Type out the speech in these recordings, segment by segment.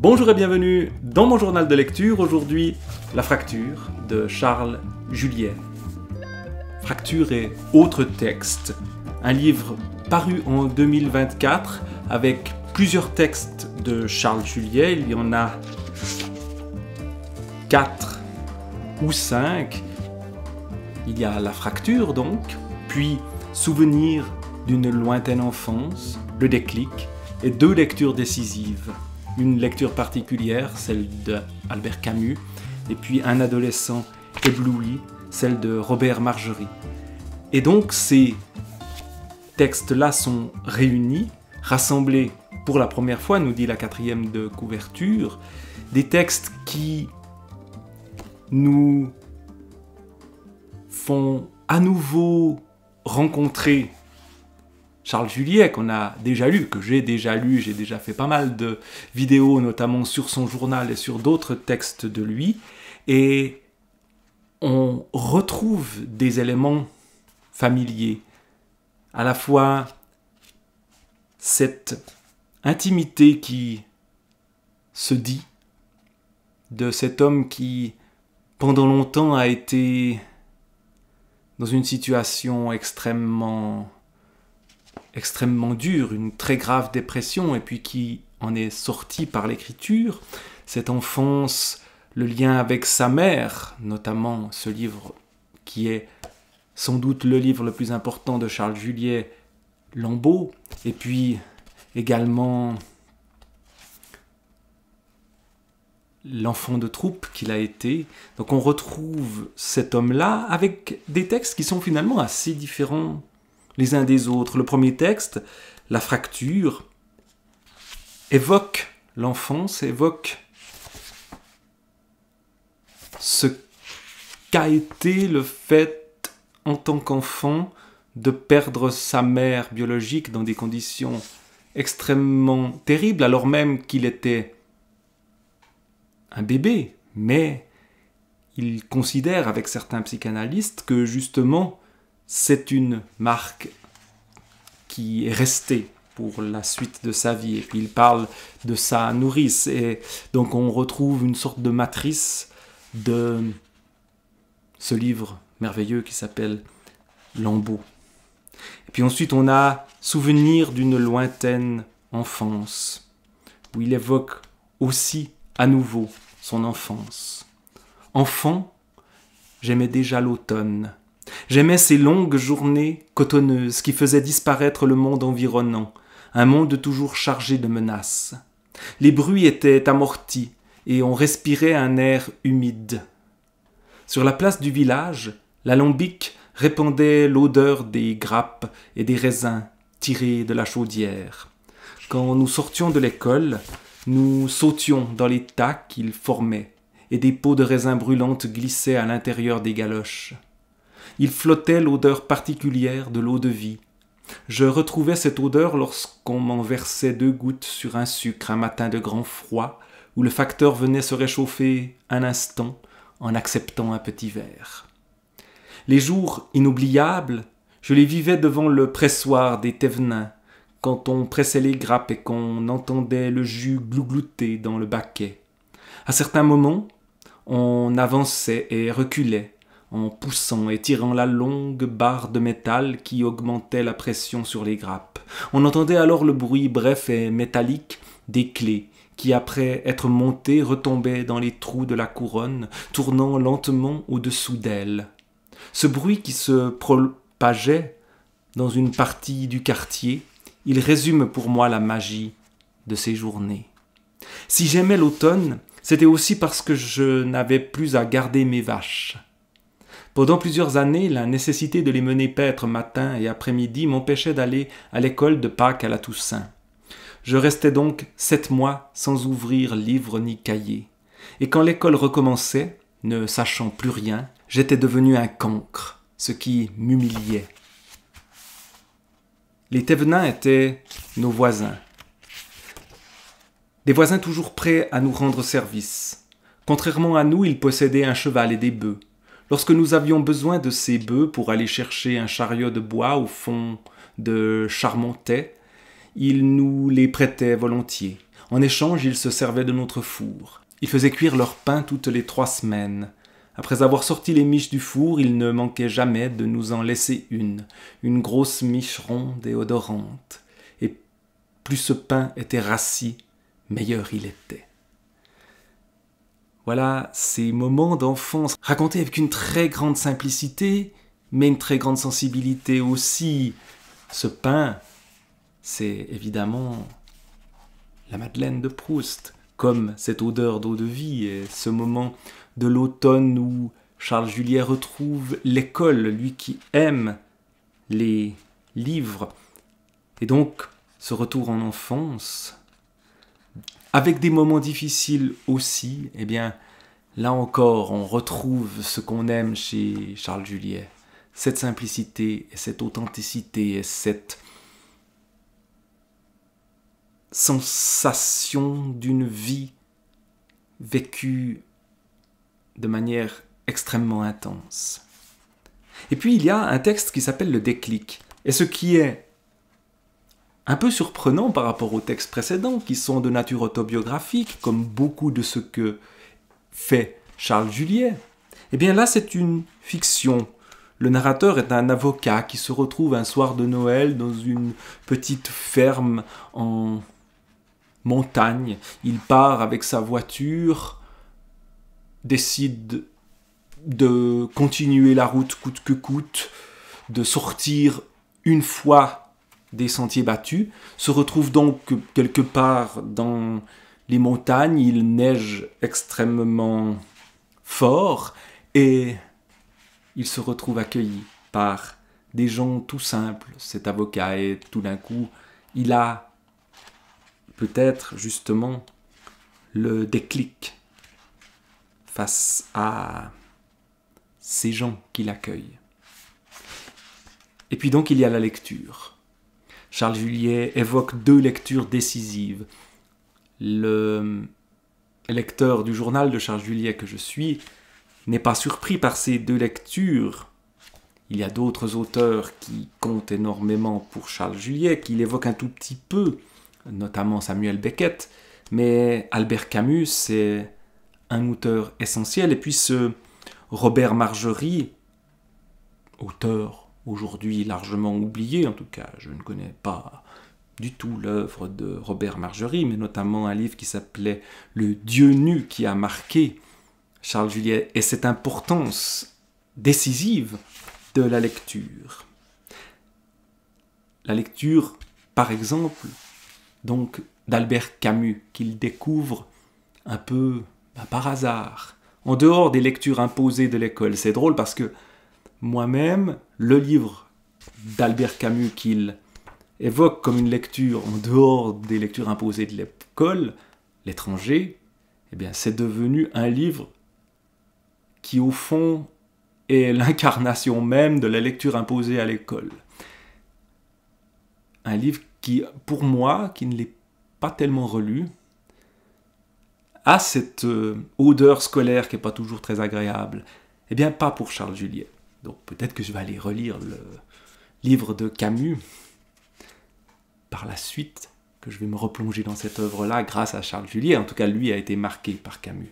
Bonjour et bienvenue dans mon journal de lecture. Aujourd'hui, La fracture de Charles Juliet. Fracture et autres textes, un livre paru en 2024 avec plusieurs textes de Charles Juliet. Il y en a 4 ou 5. Il y a La fracture donc, puis Souvenir d'une lointaine enfance, Le déclic et 2 lectures décisives. Une lecture particulière, celle d'Albert Camus, et puis Un adolescent ébloui, celle de Robert Margerie. Et donc ces textes-là sont réunis, rassemblés pour la première fois, nous dit la 4e de couverture, des textes qui nous font à nouveau rencontrer Charles Juliet, qu'on a déjà lu, que j'ai déjà lu, j'ai déjà fait pas mal de vidéos, notamment sur son journal et sur d'autres textes de lui, et on retrouve des éléments familiers, à la fois cette intimité qui se dit de cet homme qui, pendant longtemps, a été dans une situation extrêmement dure, une très grave dépression, et puis qui en est sorti par l'écriture, cette enfance, le lien avec sa mère, notamment ce livre qui est sans doute le livre le plus important de Charles Juliet, Lambeaux, et puis également l'enfant de troupe qu'il a été. Donc on retrouve cet homme-là avec des textes qui sont finalement assez différents les uns des autres. Le premier texte, La fracture, évoque l'enfance, évoque ce qu'a été le fait en tant qu'enfant de perdre sa mère biologique dans des conditions extrêmement terribles, alors même qu'il était un bébé. Mais il considère avec certains psychanalystes que justement c'est une marque qui est restée pour la suite de sa vie. Et puis il parle de sa nourrice. Et donc on retrouve une sorte de matrice de ce livre merveilleux qui s'appelle Lambeaux. Et puis ensuite on a Souvenir d'une lointaine enfance, où il évoque aussi à nouveau son enfance. Enfant, j'aimais déjà l'automne. J'aimais ces longues journées cotonneuses qui faisaient disparaître le monde environnant, un monde toujours chargé de menaces. Les bruits étaient amortis et on respirait un air humide. Sur la place du village, l'alambic répandait l'odeur des grappes et des raisins tirés de la chaudière. Quand nous sortions de l'école, nous sautions dans les tas qu'ils formaient et des pots de raisins brûlantes glissaient à l'intérieur des galoches. Il flottait l'odeur particulière de l'eau de vie. Je retrouvais cette odeur lorsqu'on m'en versait 2 gouttes sur un sucre un matin de grand froid, où le facteur venait se réchauffer un instant en acceptant un petit verre. Les jours inoubliables, je les vivais devant le pressoir des Thévenins, quand on pressait les grappes et qu'on entendait le jus glouglouter dans le baquet. À certains moments, on avançait et reculait, en poussant et tirant la longue barre de métal qui augmentait la pression sur les grappes. On entendait alors le bruit bref et métallique des clés qui, après être montées, retombaient dans les trous de la couronne, tournant lentement au-dessous d'elle. Ce bruit qui se propageait dans une partie du quartier, il résume pour moi la magie de ces journées. Si j'aimais l'automne, c'était aussi parce que je n'avais plus à garder mes vaches. Pendant plusieurs années, la nécessité de les mener paître matin et après-midi m'empêchait d'aller à l'école de Pâques à la Toussaint. Je restais donc 7 mois sans ouvrir livre ni cahier. Et quand l'école recommençait, ne sachant plus rien, j'étais devenu un cancre, ce qui m'humiliait. Les Thévenins étaient nos voisins. Des voisins toujours prêts à nous rendre service. Contrairement à nous, ils possédaient un cheval et des bœufs. Lorsque nous avions besoin de ces bœufs pour aller chercher un chariot de bois au fond de Charmontet, ils nous les prêtaient volontiers. En échange, ils se servaient de notre four. Ils faisaient cuire leur pain toutes les 3 semaines. Après avoir sorti les miches du four, ils ne manquaient jamais de nous en laisser une grosse miche ronde et odorante. Et plus ce pain était rassis, meilleur il était. Voilà ces moments d'enfance racontés avec une très grande simplicité, mais une très grande sensibilité aussi. Ce pain, c'est évidemment la Madeleine de Proust, comme cette odeur d'eau de vie et ce moment de l'automne où Charles Juliet retrouve l'école, lui qui aime les livres, et donc ce retour en enfance, avec des moments difficiles aussi. Eh bien, là encore, on retrouve ce qu'on aime chez Charles Juliet, cette simplicité et cette authenticité et cette sensation d'une vie vécue de manière extrêmement intense. Et puis il y a un texte qui s'appelle Le Déclic. Et ce qui est un peu surprenant par rapport aux textes précédents, qui sont de nature autobiographique, comme beaucoup de ce que fait Charles Juliet, eh bien là c'est une fiction. Le narrateur est un avocat qui se retrouve un soir de Noël dans une petite ferme en montagne. Il part avec sa voiture, décide de continuer la route coûte que coûte, de sortir une fois des sentiers battus, se retrouve donc quelque part dans les montagnes, il neige extrêmement fort et il se retrouve accueilli par des gens tout simples, cet avocat, et tout d'un coup, il a peut-être justement le déclic face à ces gens qui l'accueillent. Et puis donc il y a la lecture. Charles Juliet évoque 2 lectures décisives. Le lecteur du journal de Charles Juliet que je suis n'est pas surpris par ces 2 lectures. Il y a d'autres auteurs qui comptent énormément pour Charles Juliet, qui l'évoquent un tout petit peu, notamment Samuel Beckett, mais Albert Camus, c'est un auteur essentiel. Et puis ce Robert Margerie, auteur aujourd'hui largement oublié, en tout cas je ne connais pas du tout l'œuvre de Robert Margerie, mais notamment un livre qui s'appelait Le Dieu nu, qui a marqué Charles Juliet et cette importance décisive de la lecture. La lecture, par exemple, donc d'Albert Camus, qu'il découvre un peu par hasard, en dehors des lectures imposées de l'école. C'est drôle parce que moi-même, le livre d'Albert Camus qu'il évoque comme une lecture en dehors des lectures imposées de l'école, L'étranger, eh bien, c'est devenu un livre qui, au fond, est l'incarnation même de la lecture imposée à l'école. Un livre qui, pour moi, qui ne l'ai pas tellement relu, a cette odeur scolaire qui n'est pas toujours très agréable. Eh bien, pas pour Charles Juliet. Donc peut-être que je vais aller relire le livre de Camus par la suite, que je vais me replonger dans cette œuvre-là grâce à Charles Juliet. En tout cas, lui a été marqué par Camus.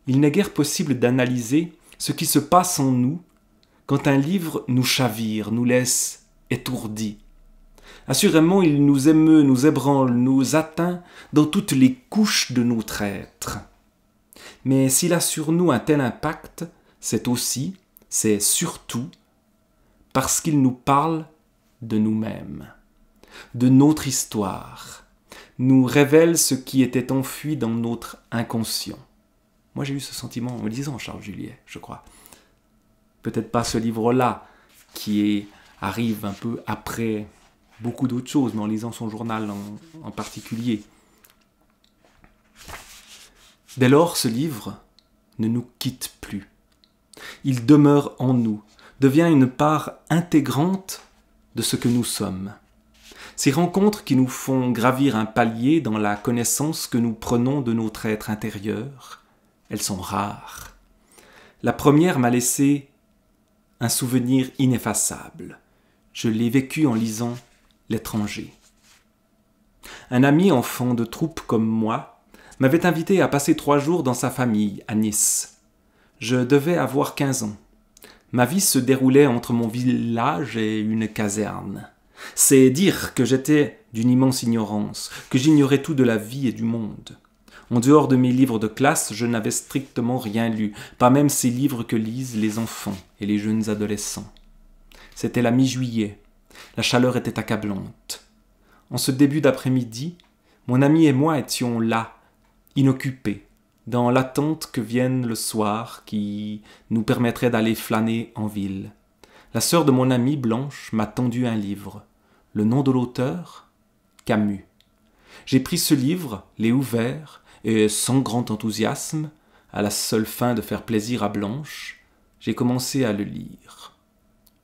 Il n'est guère possible d'analyser ce qui se passe en nous quand un livre nous chavire, nous laisse étourdis. Assurément, il nous émeut, nous ébranle, nous atteint dans toutes les couches de notre être. Mais s'il a sur nous un tel impact, c'est aussi, c'est surtout, parce qu'il nous parle de nous-mêmes, de notre histoire, nous révèle ce qui était enfui dans notre inconscient. Moi, j'ai eu ce sentiment en lisant Charles Juliet, je crois. Peut-être pas ce livre-là, qui arrive un peu après beaucoup d'autres choses, mais en lisant son journal en particulier. Dès lors, ce livre ne nous quitte plus. Il demeure en nous, devient une part intégrante de ce que nous sommes. Ces rencontres qui nous font gravir un palier dans la connaissance que nous prenons de notre être intérieur, elles sont rares. La première m'a laissé un souvenir ineffaçable. Je l'ai vécu en lisant L'étranger. Un ami enfant de troupe comme moi m'avait invité à passer 3 jours dans sa famille, à Nice. Je devais avoir 15 ans. Ma vie se déroulait entre mon village et une caserne. C'est dire que j'étais d'une immense ignorance, que j'ignorais tout de la vie et du monde. En dehors de mes livres de classe, je n'avais strictement rien lu, pas même ces livres que lisent les enfants et les jeunes adolescents. C'était la mi-juillet. La chaleur était accablante. En ce début d'après-midi, mon ami et moi étions là, inoccupés, dans l'attente que vienne le soir qui nous permettrait d'aller flâner en ville. La sœur de mon amie Blanche m'a tendu un livre. Le nom de l'auteur ? Camus. J'ai pris ce livre, l'ai ouvert, et sans grand enthousiasme, à la seule fin de faire plaisir à Blanche, j'ai commencé à le lire.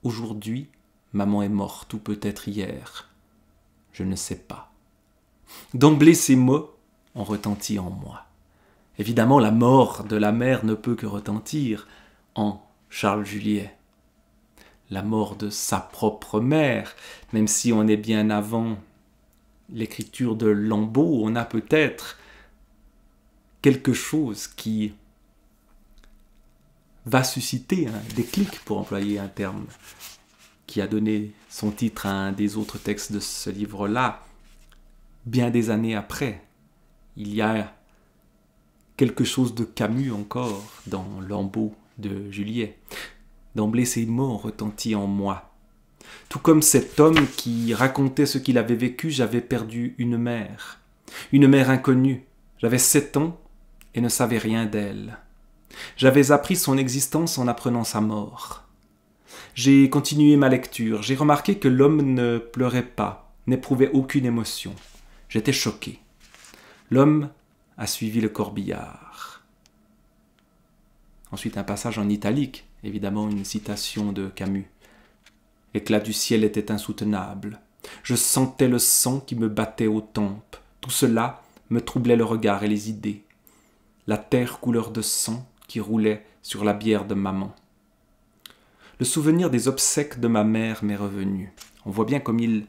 Aujourd'hui, maman est morte, ou peut-être hier. Je ne sais pas. D'emblée, ces mots ont retenti en moi. Évidemment, la mort de la mère ne peut que retentir en Charles Juliet. La mort de sa propre mère, même si on est bien avant l'écriture de Lambeau, on a peut-être quelque chose qui va susciter un déclic, pour employer un terme qui a donné son titre à un des autres textes de ce livre-là, bien des années après. Il y a quelque chose de Camus encore dans Lambeau de Juliet. D'emblée, ces mots ont retenti en moi. Tout comme cet homme qui racontait ce qu'il avait vécu, j'avais perdu une mère inconnue. J'avais 7 ans et ne savais rien d'elle. J'avais appris son existence en apprenant sa mort. J'ai continué ma lecture. J'ai remarqué que l'homme ne pleurait pas, n'éprouvait aucune émotion. J'étais choqué. L'homme a suivi le corbillard. Ensuite, un passage en italique, évidemment une citation de Camus. L'éclat du ciel était insoutenable. Je sentais le sang qui me battait aux tempes. Tout cela me troublait le regard et les idées. La terre couleur de sang qui roulait sur la bière de maman. Le souvenir des obsèques de ma mère m'est revenu. On voit bien comme il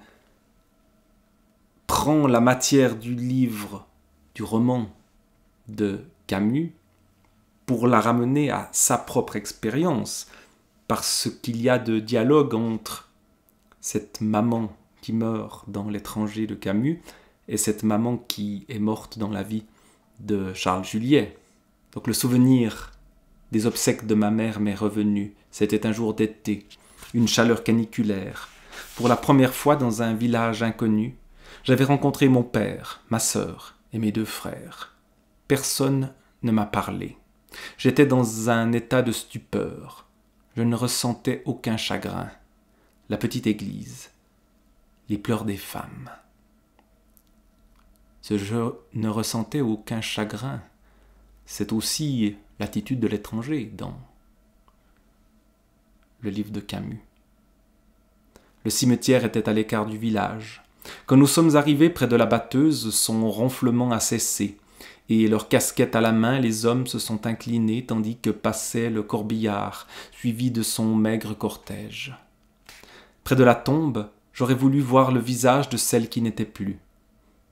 prend la matière du livre, du roman de Camus, pour la ramener à sa propre expérience, parce qu'il y a de dialogue entre cette maman qui meurt dans L'étranger de Camus et cette maman qui est morte dans la vie de Charles Juliet. Donc le souvenir des obsèques de ma mère m'est revenu. C'était un jour d'été, une chaleur caniculaire. Pour la première fois dans un village inconnu, j'avais rencontré mon père, ma sœur et mes 2 frères. Personne ne m'a parlé. J'étais dans un état de stupeur. Je ne ressentais aucun chagrin. La petite église, les pleurs des femmes. Ce je ne ressentais aucun chagrin, c'est aussi l'attitude de l'étranger dans le livre de Camus. Le cimetière était à l'écart du village. Quand nous sommes arrivés près de la batteuse, son ronflement a cessé, et leurs casquettes à la main, les hommes se sont inclinés tandis que passait le corbillard, suivi de son maigre cortège. Près de la tombe, j'aurais voulu voir le visage de celle qui n'était plus.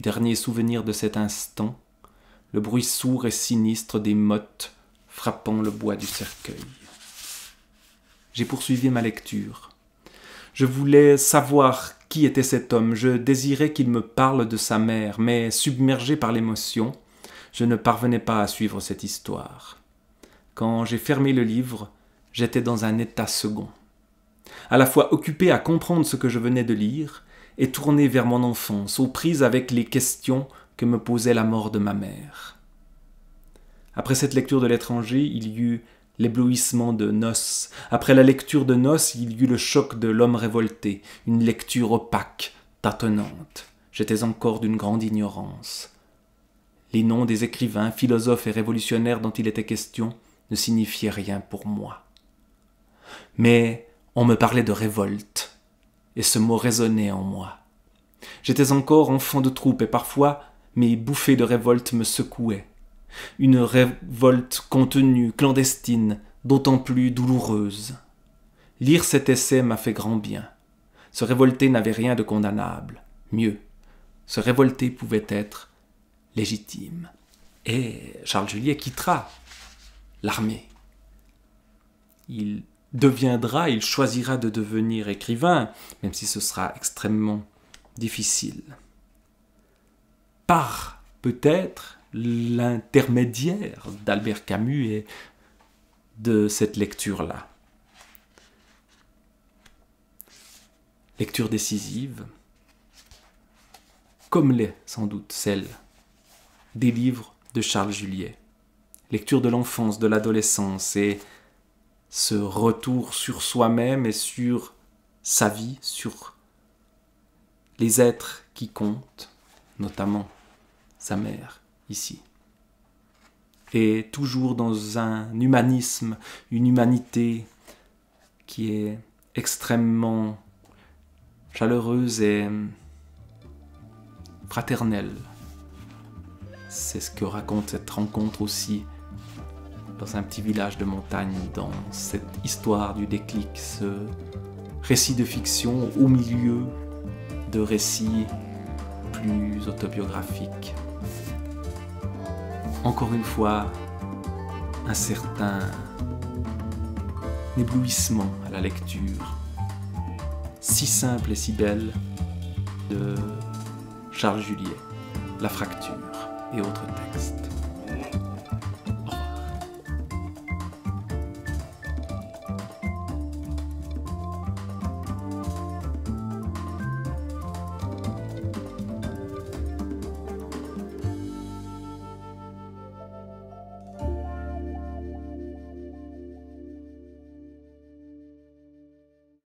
Dernier souvenir de cet instant, le bruit sourd et sinistre des mottes frappant le bois du cercueil. J'ai poursuivi ma lecture. Je voulais savoir qui était cet homme, je désirais qu'il me parle de sa mère, mais submergé par l'émotion, je ne parvenais pas à suivre cette histoire. Quand j'ai fermé le livre, j'étais dans un état second. À la fois occupé à comprendre ce que je venais de lire et tourné vers mon enfance, aux prises avec les questions que me posait la mort de ma mère. Après cette lecture de L'étranger, il y eut l'éblouissement de Noces. Après la lecture de Noces, il y eut le choc de L'homme révolté, une lecture opaque, tâtonnante. J'étais encore d'une grande ignorance. Les noms des écrivains, philosophes et révolutionnaires dont il était question ne signifiaient rien pour moi. Mais on me parlait de révolte, et ce mot résonnait en moi. J'étais encore enfant de troupe, et parfois mes bouffées de révolte me secouaient. Une révolte contenue, clandestine, d'autant plus douloureuse. Lire cet essai m'a fait grand bien. Se révolter n'avait rien de condamnable. Mieux, se révolter pouvait être légitime. Et Charles Juliet quittera l'armée. Il choisira de devenir écrivain, même si ce sera extrêmement difficile. Par peut-être l'intermédiaire d'Albert Camus et de cette lecture-là. Lecture décisive, comme l'est sans doute celle des livres de Charles Juliet. Lecture de l'enfance, de l'adolescence et ce retour sur soi-même et sur sa vie, sur les êtres qui comptent, notamment sa mère ici. Et toujours dans un humanisme, une humanité qui est extrêmement chaleureuse et fraternelle. C'est ce que raconte cette rencontre aussi dans un petit village de montagne, dans cette histoire du déclic, ce récit de fiction au milieu de récits plus autobiographiques. Encore une fois, un certain éblouissement à la lecture, si simple et si belle, de Charles Juliet, La fracture et autres textes.